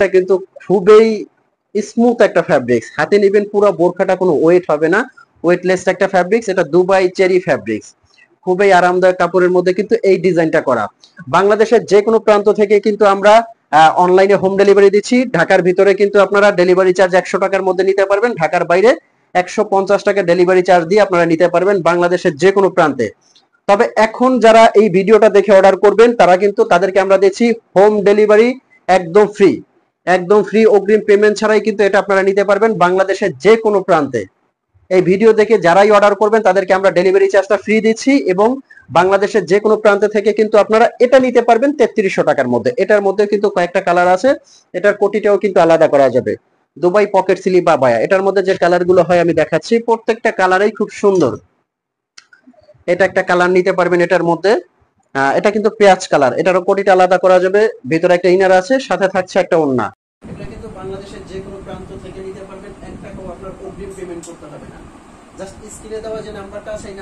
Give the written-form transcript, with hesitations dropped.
এটা কিন্তু খুবই স্মুথ একটা ফ্যাব্রিক্স, হাতে নিবেন পুরো বোরখাটা কোনো ওয়েট হবে না, ওয়েটলেস একটা ফ্যাব্রিক্স। এটা দুবাই চেরি ফ্যাব্রিক্স, খুবই আরামদায়ক কাপড়ের মধ্যে কিন্তু এই ডিজাইনটা করা। বাংলাদেশের যে কোনো প্রান্ত থেকে কিন্তু আমরা অনলাইনে হোম ডেলিভারি দিচ্ছি। ঢাকার ভিতরে কিন্তু আপনারা ডেলিভারি চার্জ 100 টাকার মধ্যে নিতে পারবেন, ঢাকার বাইরে 150 টাকা ডেলিভারি চার্জ দিয়ে আপনারা নিতে পারবেন বাংলাদেশের যে কোনো প্রান্তে। তবে এখন যারা এই ভিডিওটা দেখে অর্ডার করবেন তারা কিন্তু তাদেরকে আমরা দিচ্ছি হোম ডেলিভারি একদম ফ্রি, একদম ফ্রি, অগ্রিম পেমেন্ট ছাড়াই কিন্তু এটা আপনারা নিতে পারবেন বাংলাদেশের যে কোনো প্রান্তে। এই ভিডিও দেখে যারাই অর্ডার করবেন তাদেরকে আমরা ডেলিভারি চার্জটা ফ্রি দিচ্ছি, এবং বাংলাদেশের যে কোনো প্রান্ত থেকে কিন্তু আপনারা এটা নিতে পারবেন 3300 টাকার মধ্যে। এটার মধ্যে কিন্তু কয়েকটা কালার আছে, এটার কোটিটাও কিন্তু আলাদা করা যাবে। দুবাই পকেট সিলি বা বায়া, এটার মধ্যে যে কালার গুলো হয় আমি দেখাচ্ছি, প্রত্যেকটা কালারই খুব সুন্দর। এটা একটা কালার নিতে পারবেন এটার মধ্যে, এটা কিন্তু পেঁয়াজ কালার, এটারও কোটিটা আলাদা করা যাবে, ভিতরে একটা ইনার আছে, সাথে থাকছে একটা ওড়না। এটা কিন্তু বাংলাদেশের যে কোনো প্রান্ত থেকে নিতে পারবেন, 1 টাকাও আপনার অগ্রিম পেমেন্ট করতে হবে না। জাস্ট স্ক্রিনে দেওয়া যে নাম্বারটা আছে এই